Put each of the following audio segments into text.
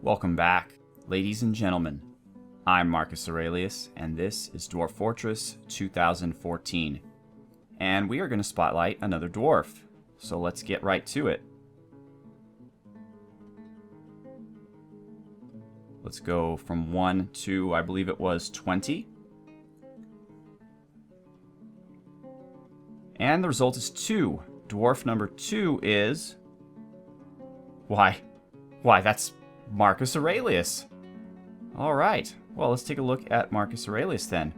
Welcome back, ladies and gentlemen. I'm Marcus Aurelius, and this is Dwarf Fortress 2014. And we are going to spotlight another dwarf, so let's get right to it. Let's go from 1 to, I believe it was 20. And the result is 2. Dwarf number 2 is... Why, that's Marcus Aurelius. Alright, well, let's take a look at Marcus Aurelius then.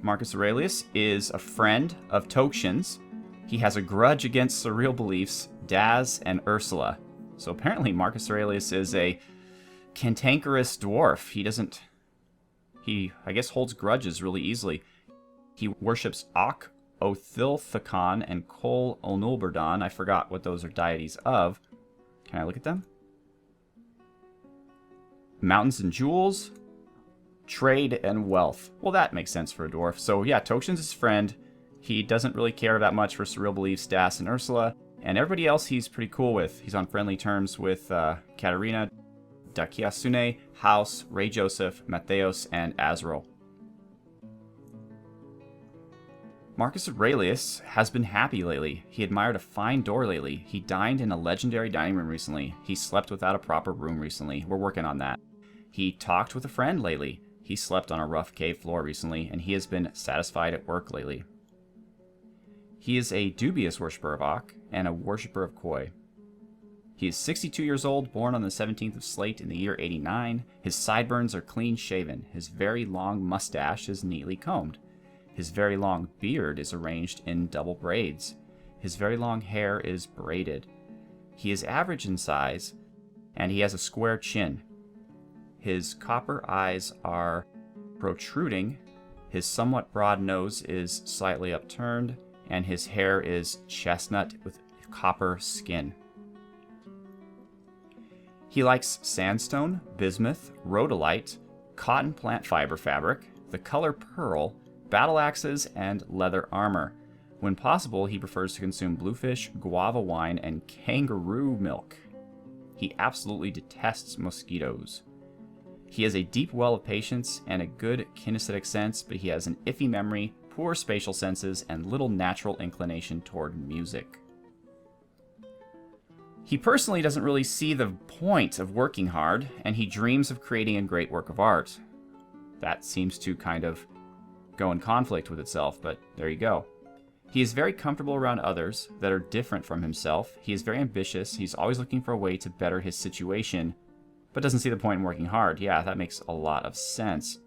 Marcus Aurelius is a friend of Toctian's. He has a grudge against surreal beliefs, Daz and Ursula. So apparently Marcus Aurelius is a cantankerous dwarf. He, I guess, holds grudges really easily. He worships Ak Othilthacon and Kol Onulberdon. I forgot what those are deities of. Can I look at them? Mountains and jewels, trade, and wealth. Well, that makes sense for a dwarf. So yeah, Toctian's his friend. He doesn't really care that much for surreal beliefs, Das and Ursula. And everybody else he's pretty cool with. He's on friendly terms with Katerina, Dakiasune, House, Ray Joseph, Matheos, and Azrael. Marcus Aurelius has been happy lately. He admired a fine door lately. He dined in a legendary dining room recently. He slept without a proper room recently. We're working on that. He talked with a friend lately. He slept on a rough cave floor recently, and he has been satisfied at work lately. He is a dubious worshipper of Ak and a worshipper of Koi. He is 62 years old, born on the 17th of Slate in the year 89. His sideburns are clean shaven. His very long mustache is neatly combed. His very long beard is arranged in double braids. His very long hair is braided. He is average in size, and he has a square chin. His copper eyes are protruding. His somewhat broad nose is slightly upturned, and his hair is chestnut with copper skin. He likes sandstone, bismuth, rhodolite, cotton plant fiber fabric, the color pearl, battle axes, and leather armor. When possible, he prefers to consume bluefish, guava wine, and kangaroo milk. He absolutely detests mosquitoes. He has a deep well of patience and a good kinesthetic sense, but he has an iffy memory, poor spatial senses, and little natural inclination toward music. He personally doesn't really see the point of working hard, and he dreams of creating a great work of art. That seems to kind of go in conflict with itself, but there you go. He is very comfortable around others that are different from himself. He is very ambitious. He's always looking for a way to better his situation, but doesn't see the point in working hard. Yeah, that makes a lot of sense.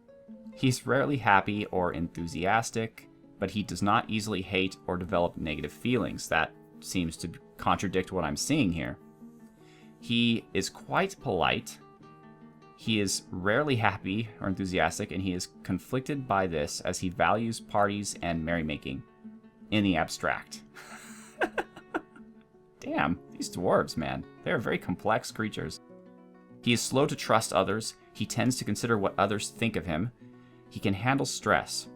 He's rarely happy or enthusiastic, but he does not easily hate or develop negative feelings. That seems to contradict what I'm seeing here. He is quite polite. He is rarely happy or enthusiastic, and he is conflicted by this as he values parties and merrymaking in the abstract. Damn, these dwarves, man. They are very complex creatures. He is slow to trust others. He tends to consider what others think of him. He can handle stress.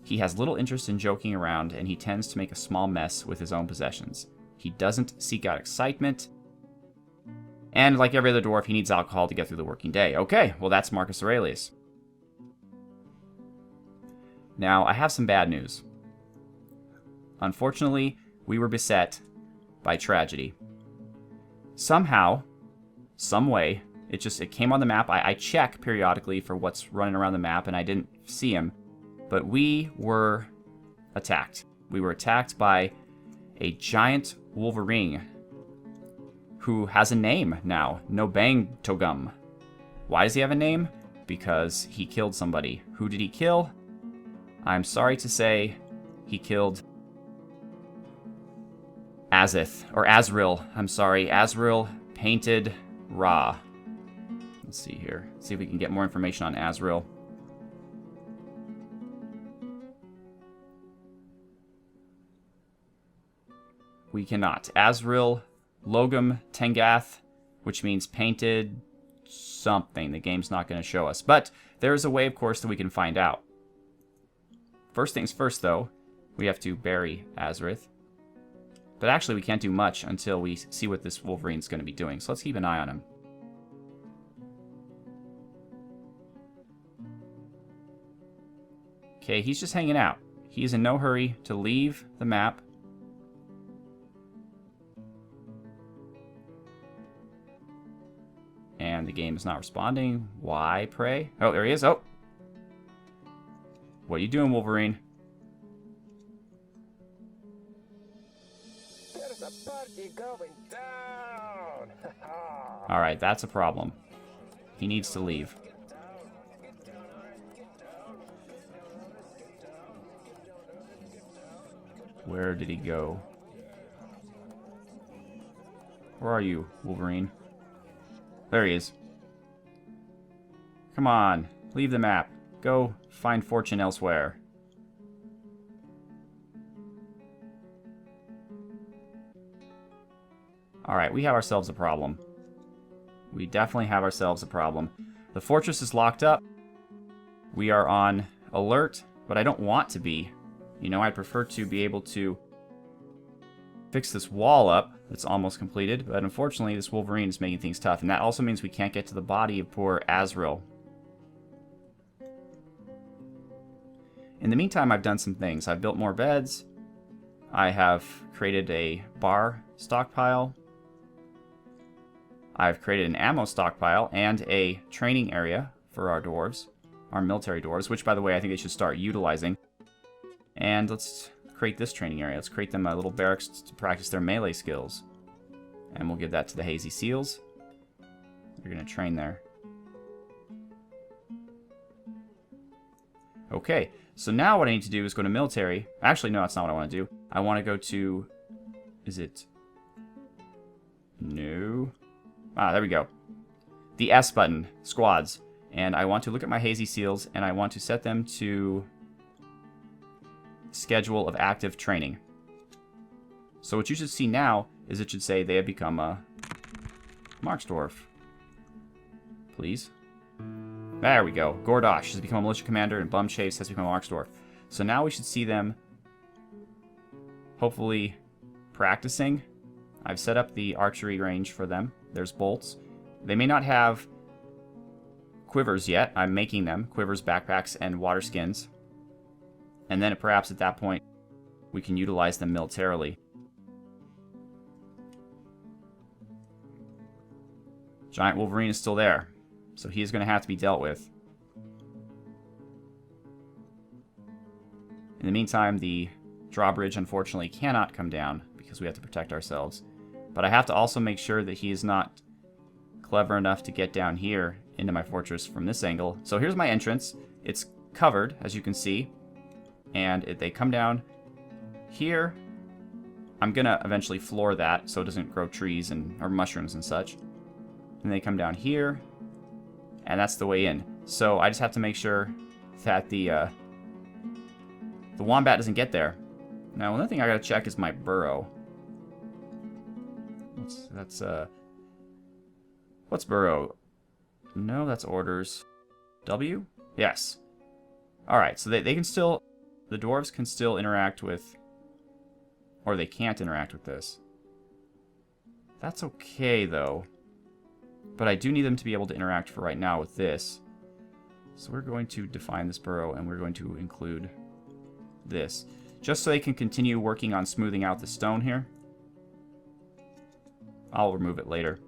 He has little interest in joking around, and he tends to make a small mess with his own possessions. He doesn't seek out excitement. And like every other dwarf, he needs alcohol to get through the working day. Okay, well, that's Marcus Aurelius. Now, I have some bad news. Unfortunately, we were beset by tragedy. Somehow, some way, it came on the map. I check periodically for what's running around the map, and I didn't see him. But we were attacked. We were attacked by a giant Wolverine who has a name now, Nobang Togum. Why does he have a name? Because he killed somebody. Who did he kill? I'm sorry to say, he killed Azrael. I'm sorry, Azrael Painted Ra. Let's see here. See if we can get more information on Azrael. We cannot. Azrael Logum Tengath, which means painted something. The game's not going to show us. But there is a way, of course, that we can find out. First things first, though, we have to bury Azrith. But actually, we can't do much until we see what this Wolverine's going to be doing. So let's keep an eye on him. Okay, he's just hanging out. He's in no hurry to leave the map. And the game is not responding. Why, pray? Oh, there he is. Oh! What are you doing, Wolverine? There's a party going down! Alright, that's a problem. He needs to leave. Where did he go? Where are you, Wolverine? There he is. Come on, leave the map. Go find fortune elsewhere. Alright, we have ourselves a problem. We definitely have ourselves a problem. The fortress is locked up. We are on alert, but I don't want to be. You know, I'd prefer to be able to fix this wall up that's almost completed, but unfortunately this Wolverine is making things tough, and that also means we can't get to the body of poor Azrael. In the meantime, I've done some things. I've built more beds. I have created a bar stockpile. I've created an ammo stockpile and a training area for our dwarves, our military dwarves, which, by the way, I think they should start utilizing. And let's create this training area. Let's create them a little barracks to practice their melee skills. And we'll give that to the Hazy Seals. They're going to train there. Okay, so now what I need to do is go to military. Actually, no, that's not what I want to do. I want to go to... Is it... No. Ah, there we go. The S button, squads. And I want to look at my Hazy Seals, and I want to set them to schedule of active training. So what you should see now is it should say they have become a Dwarf. Please. There we go. Gordosh has become a militia commander, and Bumchase has become a Dwarf. So now we should see them hopefully practicing. I've set up the archery range for them. There's bolts. They may not have quivers yet. I'm making them. Quivers, backpacks, and water skins. And then perhaps at that point, we can utilize them militarily. Giant Wolverine is still there, so he is going to have to be dealt with. In the meantime, the drawbridge unfortunately cannot come down because we have to protect ourselves. But I have to also make sure that he is not clever enough to get down here into my fortress from this angle. So here's my entrance. It's covered, as you can see. And if they come down here, I'm going to eventually floor that so it doesn't grow trees and or mushrooms and such. And they come down here, and that's the way in. So I just have to make sure that the wombat doesn't get there. Now, another thing I gotta check is my burrow. What's burrow? No, that's orders. W? Yes. Alright, so they can still... The dwarves can still interact with... Or they can't interact with this. That's okay, though. But I do need them to be able to interact for right now with this. So we're going to define this burrow, and we're going to include this. Just so they can continue working on smoothing out the stone here. I'll remove it later.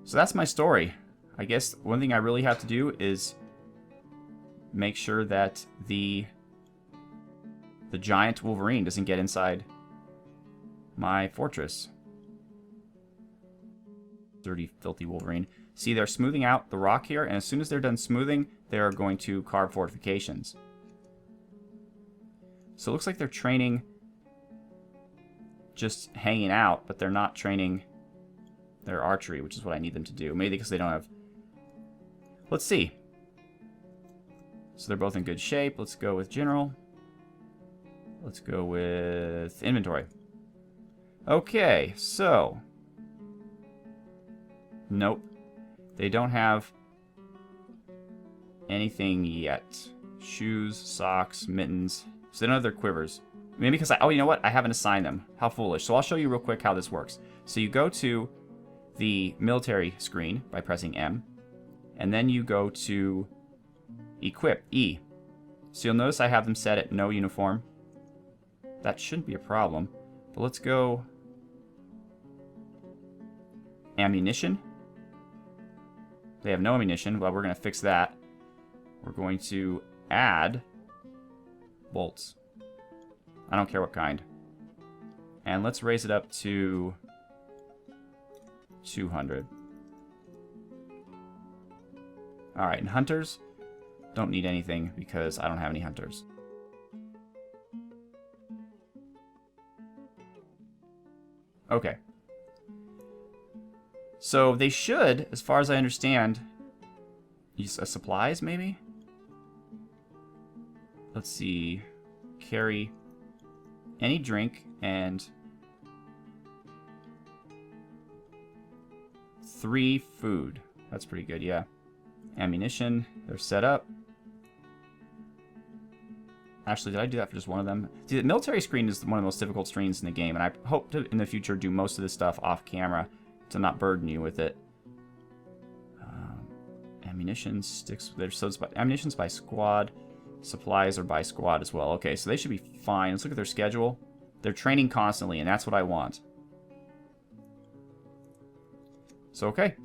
So that's my story. I guess one thing I really have to do is make sure that the giant Wolverine doesn't get inside my fortress. Dirty, filthy Wolverine. See, they're smoothing out the rock here, and as soon as they're done smoothing, they're going to carve fortifications. So it looks like they're training just hanging out, but they're not training their archery, which is what I need them to do. Maybe because they don't have... Let's see. So they're both in good shape. Let's go with general. Let's go with inventory. Okay, so... Nope. They don't have anything yet. Shoes, socks, mittens. So they don't have their quivers. Maybe because oh, you know what? I haven't assigned them. How foolish. So I'll show you real quick how this works. So you go to the military screen by pressing M, and then you go to equip, E. So you'll notice I have them set at no uniform. That shouldn't be a problem. But let's go ammunition. They have no ammunition. Well, we're going to fix that. We're going to add bolts. I don't care what kind. And let's raise it up to 200. Alright, and hunters don't need anything because I don't have any hunters. Okay. So they should, as far as I understand, use supplies maybe? Let's see. Carry any drink and 3 food. That's pretty good, yeah. Ammunition, they're set up. Actually, did I do that for just one of them? See, the military screen is one of the most difficult screens in the game, and I hope to, in the future, do most of this stuff off camera to not burden you with it. Ammunition sticks. Ammunition's by squad. Supplies are by squad as well. Okay, so they should be fine. Let's look at their schedule. They're training constantly, and that's what I want. So, okay.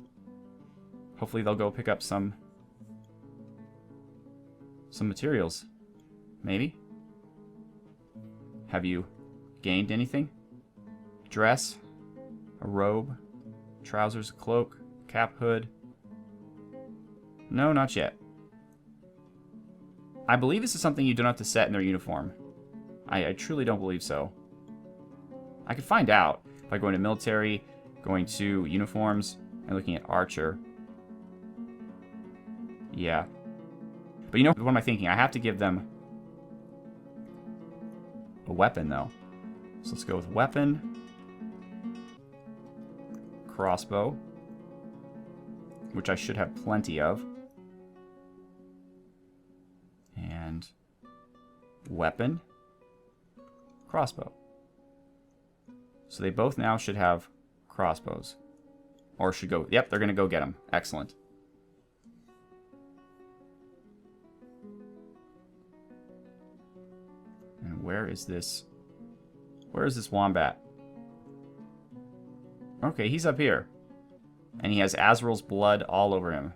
Hopefully they'll go pick up some materials. Maybe. Have you gained anything? Dress, a robe, trousers, a cloak, cap, hood. No, not yet. I believe this is something you don't have to set in their uniform. I truly don't believe so. I could find out by going to military, going to uniforms, and looking at archer. Yeah. But you know, what am I thinking? I have to give them a weapon, though. So let's go with weapon. Crossbow. Which I should have plenty of. And weapon. Crossbow. So they both now should have crossbows. Or should go... Yep, they're going to go get them. Excellent. And where is this... Where is this wombat? Okay, he's up here. And he has Azrael's blood all over him.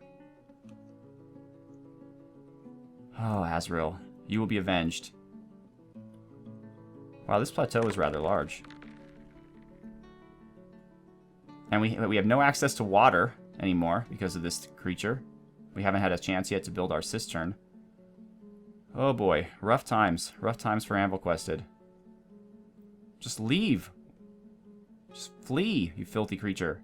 Oh, Azrael. You will be avenged. Wow, this plateau is rather large. And we have no access to water anymore because of this creature. We haven't had a chance yet to build our cistern. Oh boy, rough times. Rough times for Anvilquested. Just leave. Just flee, you filthy creature.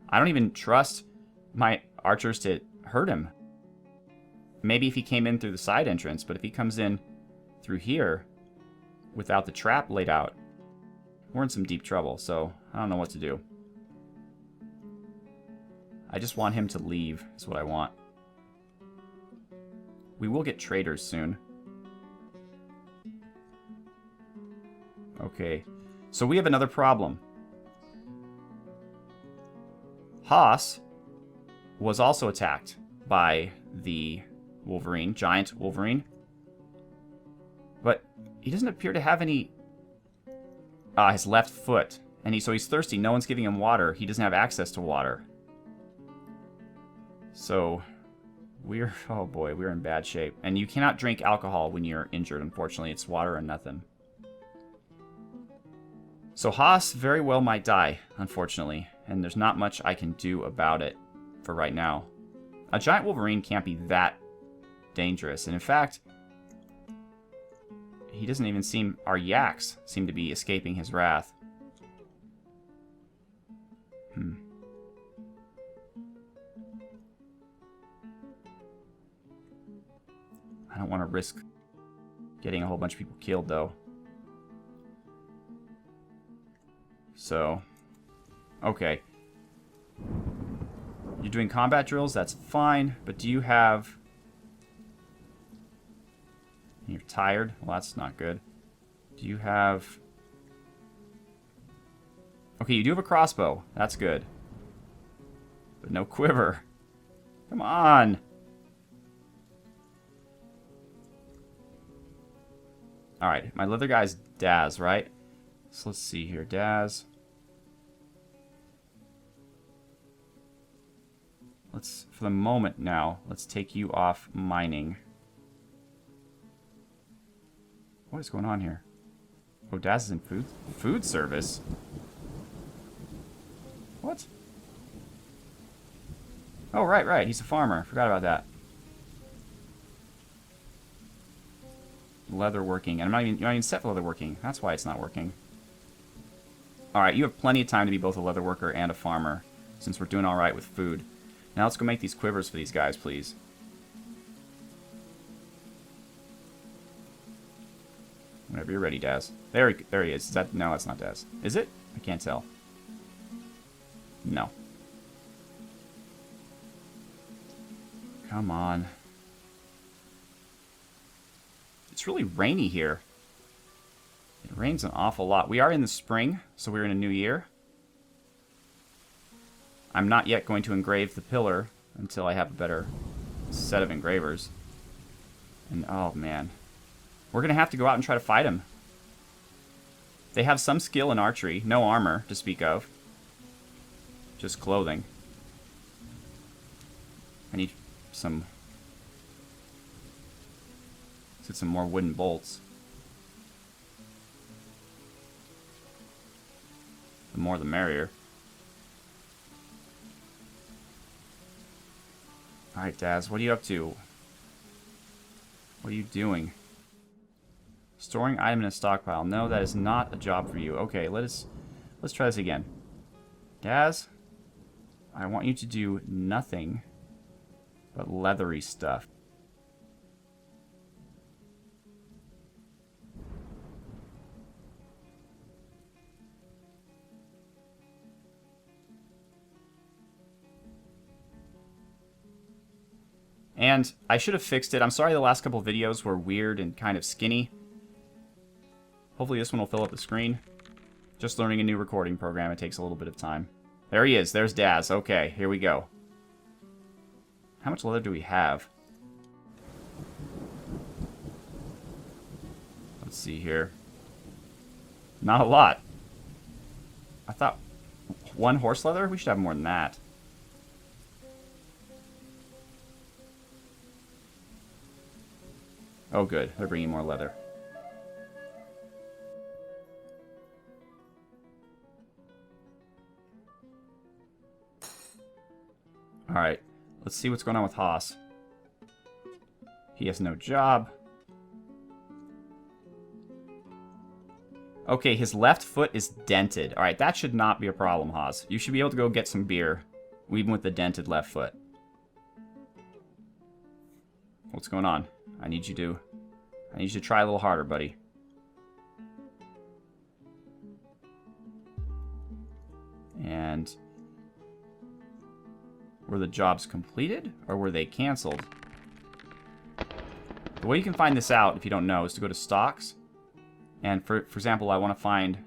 I don't even trust my archers to hurt him. Maybe if he came in through the side entrance, but if he comes in through here without the trap laid out, we're in some deep trouble, so I don't know what to do. I just want him to leave, is what I want. We will get traders soon. Okay, so we have another problem. Haas was also attacked by the Wolverine, giant Wolverine. But he doesn't appear to have any... his left foot. And so he's thirsty. No one's giving him water. He doesn't have access to water. So, oh boy, we're in bad shape. And you cannot drink alcohol when you're injured, unfortunately. It's water and nothing. So Haas very well might die, unfortunately. And there's not much I can do about it for right now. A giant Wolverine can't be that dangerous. And in fact, he doesn't even seem... Our yaks seem to be escaping his wrath. I don't want to risk getting a whole bunch of people killed, though. So, okay. You're doing combat drills, that's fine, but do you have You're tired? Well, that's not good. Do you have... Okay, you do have a crossbow. That's good. But no quiver. Come on! Alright, my leather guy's Daz, right? So let's see here. Daz. Let's, for the moment now, let's take you off mining. What is going on here? Oh, Daz is in food service? What? Oh, right. He's a farmer. Forgot about that. Leather working. And you're not even set for leather working. That's why it's not working. Alright, you have plenty of time to be both a leather worker and a farmer, since we're doing alright with food. Now let's go make these quivers for these guys, please. Whenever you're ready, Daz. There he is. No, that's not Daz. Is it? I can't tell. No. Come on. It's really rainy here. It rains an awful lot. We are in the spring, so we're in a new year. I'm not yet going to engrave the pillar until I have a better set of engravers. And, oh, man. We're going to have to go out and try to fight him. They have some skill in archery. No armor to speak of. Just clothing. I need some... Let's get some more wooden bolts. The more the merrier. Alright, Daz, what are you up to? What are you doing? Storing item in a stockpile. No, that is not a job for you. Okay, let's try this again. Daz, I want you to do nothing but leathery stuff. And I should have fixed it. I'm sorry the last couple of videos were weird and kind of skinny. Hopefully this one will fill up the screen. Just learning a new recording program. It takes a little bit of time. There he is. There's Daz. Okay, here we go. How much leather do we have? Let's see here. Not a lot. I thought... 1 horse leather? We should have more than that. Oh, good. They're bringing more leather. Alright. Let's see what's going on with Haas. He has no job. Okay, his left foot is dented. Alright, that should not be a problem, Haas. You should be able to go get some beer, even with the dented left foot. What's going on? I need you to try a little harder, buddy. And were the jobs completed or were they canceled? The way you can find this out, if you don't know, is to go to stocks. And for example, I want to find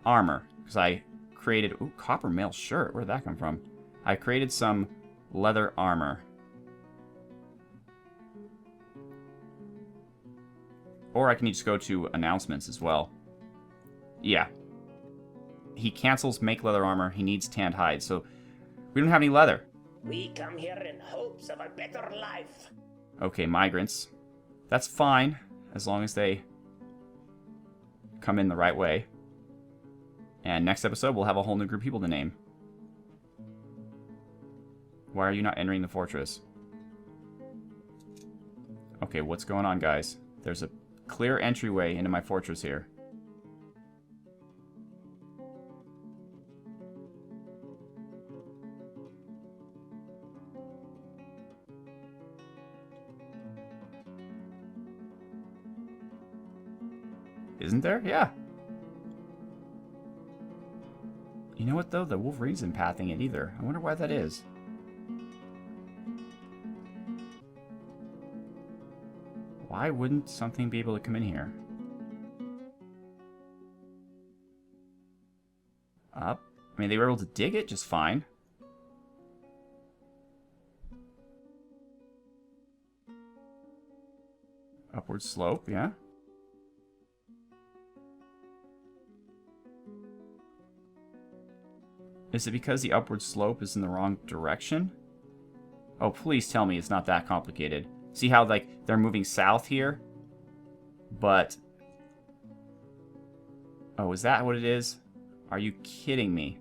armor because I created copper mail shirt. Where did that come from? I created some leather armor. Or I can just go to announcements as well. Yeah. He cancels make leather armor. He needs tanned hide. So we don't have any leather. We come here in hopes of a better life. Okay, migrants. That's fine. As long as they come in the right way. And next episode, we'll have a whole new group of people to name. Why are you not entering the fortress? Okay, what's going on, guys? There's a clear entryway into my fortress here. Isn't there? Yeah. You know what, though? The Wolverines isn't pathing it either. I wonder why that is. Why wouldn't something be able to come in here? Up. I mean, they were able to dig it just fine. Upward slope, yeah. Is it because the upward slope is in the wrong direction? Oh, please tell me it's not that complicated. See how, like, they're moving south here? But... oh, is that what it is? Are you kidding me?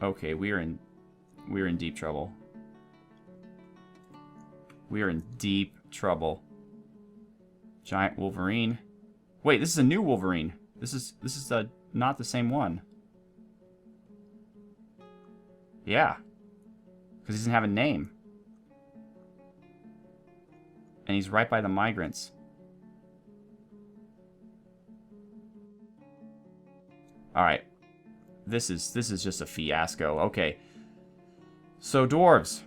Okay, we're in deep trouble. We are in deep trouble. Giant Wolverine. Wait, this is a new Wolverine. This is not the same one. Yeah. Because he doesn't have a name. And he's right by the migrants. Alright. This is just a fiasco. Okay. So, dwarves.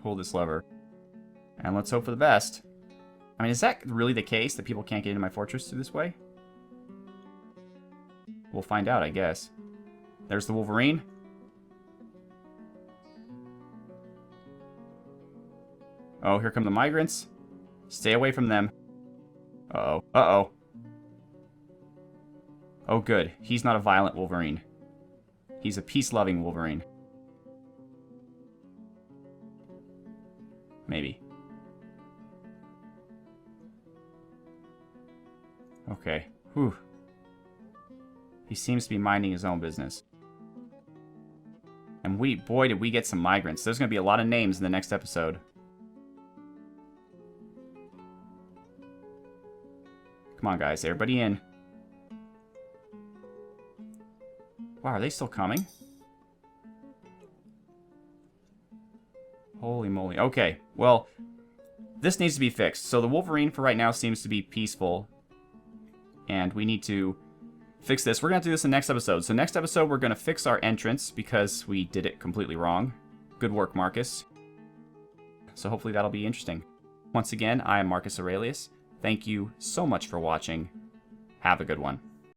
Pull this lever. And let's hope for the best. I mean, is that really the case, that people can't get into my fortress through this way? We'll find out, I guess. There's the Wolverine. Oh, here come the migrants. Stay away from them. Uh-oh. Uh-oh. Oh, good. He's not a violent Wolverine. He's a peace-loving Wolverine. Maybe. Okay. Whew. He seems to be minding his own business. And boy, did we get some migrants. There's going to be a lot of names in the next episode. Come on, guys. Everybody in. Wow, are they still coming? Holy moly. Okay, well, this needs to be fixed. So the Wolverine for right now seems to be peaceful. And we need to fix this. We're going to do this in the next episode. So next episode, we're going to fix our entrance because we did it completely wrong. Good work, Marcus. So hopefully that'll be interesting. Once again, I am Marcus Aurelius. Thank you so much for watching. Have a good one.